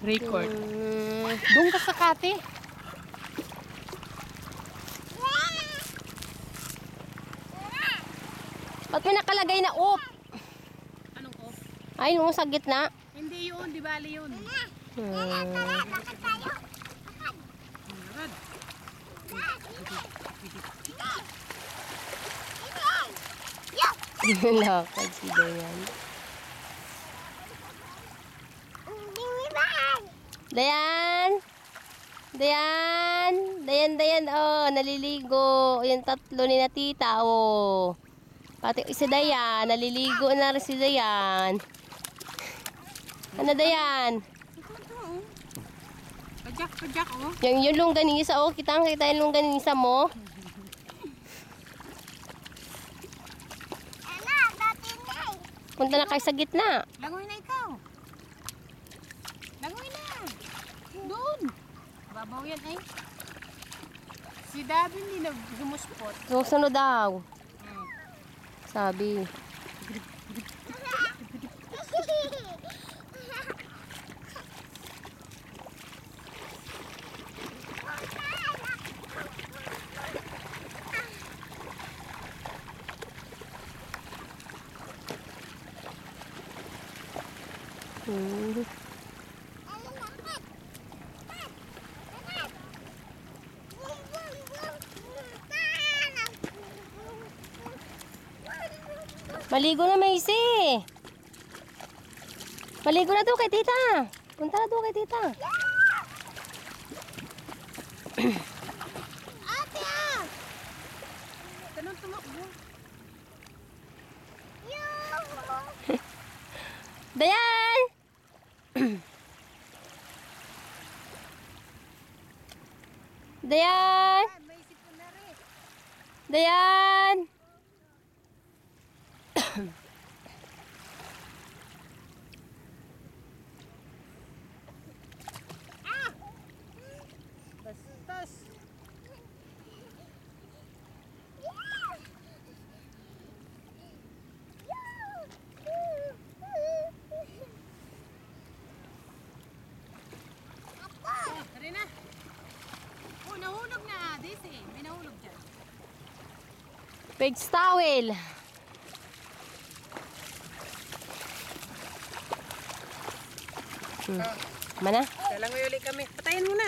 Record. Doon ka sa kate. Ba't may nakalagay na off? Anong off? Ay, nung sa gitna. Hindi yun, di bali yun. Lakad si Dayan. Dayan! Dayan! Dayan, Dayan, oh, naliligo. Yung tatlo ni na tita, oh. Pati si Dayan, naliligo na rin si Dayan. Ano, Dayan? Pajak, oh. Yung longganisa, oh. Kitang-kita yung longganisa mo. Punta na kayo sa gitna. Langoy na ikaw. Langoy na. Doon. Babaw yan ay. Si Dabi hindi na gumuspot. Susunod daw. Sabi. Maligo na, Maisy. Maligo na doon kay tita. Punta na doon kay tita. Ate ah! Ganun tumakbo. Dayan! Dayan! May isip ko na rin. Dayan! Bastos. Tara na. Oh, nahulog na. Daisy, may nahulog dyan. Pig's towel. Mana? Kailangan ulit kami. Patayin muna.